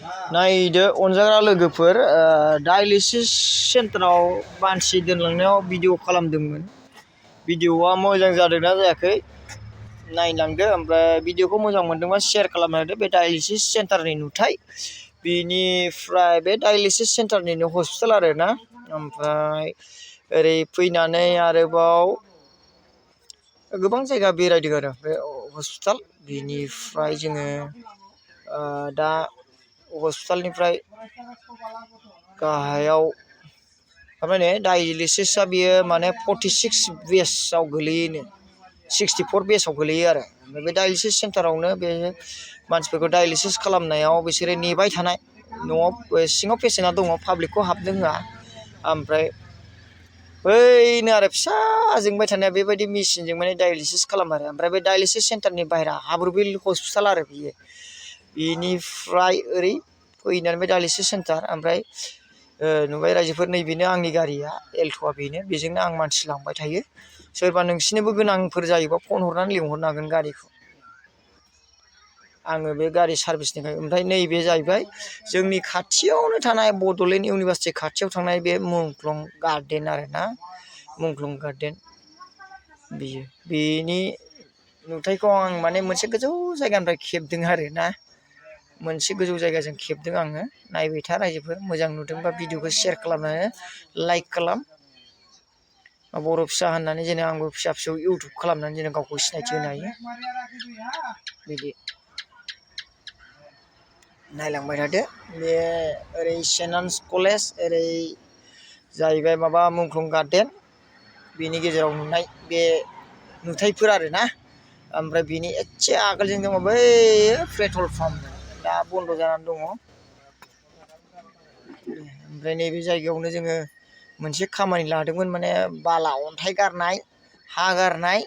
नायदो अनजाग्रा लोगोफोर डायलिसिस सेन्टाराव मानसि दोनलांनायाव भिडिअ खालामदोंमोन। भिडिअआ मोजां जादोंना जायाखै नायलांदो, ओमफ्राय भिडिअखौ मोजां मोनदोंबा शेयार खालामना होदो। बे डायलिसिस सेन्टारनि नुथाय, बेनिफ्राय बे डायलिसिस सेन्टारनिनो हस्पिटाल आरोना। ओमफ्राय ओरै फैनानै आरोबाव गोबां जायगा बेरायदों आरो बे हस्पिटाल। बिनिफ्राय जोङो दा हस्पिटालनिफ्राय गाहायाव माने डायलिसिसआ बियो माने 46 बेसआव गोलैयोनो, 64 बेसआव गोलैयो आरो। ओमफ्राय बे डायलिसिस सेन्टारावनो बे मानसिफोरखौ डायलिसिस खालामनायाव बिसोरो नेबाय थानाय, न'आव सिङाव पेसेन्टआ दङ, पाब्लिकखौ हाबनो होआ। ओमफ्राय बैनो आरो फिसा जोंबाय थानाया बेबायदि मेसिनजों माने डायलिसिस खालामो आरो। ओमफ्राय बे डायलिसिस सेन्टारनि बाहेरा हाब्रुबिल हस्पिटाल आरो बियो। बेनिफ्राय ओरै फैनानै बे डायलिसिस सेन्टार, ओमफ्राय नुबाय रायजोफोर, नैबेनो आंनि गारिया एल्ट'आ, बेनो, बेजोंनो आं मानसि लांबाय थायो। सोरबा नोंसिनोबो गोनांफोर जायोबा फन हरनानै लिंहरनो हागोन गारिखौ, आङो बे गारि सार्भिसनिफ्राय। ओमफ्राय नैबे जाहैबाय जोंनि खाथियावनो थानाय बड'लेण्ड इउनिभारसिटि खाथियाव थानाय बे मुंख्लं गार्डेन आरोना, मुंख्लं गार्डेन बियो। बेनि नुथायखौ आं माने मोनसे गोजौ जायगानिफ्राय खेबदों आरोना, मोनसे गोजौ जायगाजों खेबदों आङो। नायबाय था रायजोफोर, मोजां नुदोंबा भिडिअखौ शेयार खालामनानै लाइक खालाम। बर' फिसा होननानै जेने आंबो फिसा फिसौ इउटुब खालामनानै जेने गावखौ सिनायथि होनो हायो, बिदि नायलांबाय थादो। बे ओरै सेन्ट आन्स कलेज, ओरै जाहैबाय माबा मुंख्लं गार्डेन, बेनि गेजेराव नुनाय बे नुथायफोर आरोना। ओमफ्राय बिनि एसे आगोलजों दङ बै पेट्रल पाम्प, दा बन्द' जानानै दङ। ओमफ्राय नैबे जायगायावनो जोङो मोनसे खामानि लादोंमोन, माने बाला अन्थाइ गारनाय, हा गारनाय,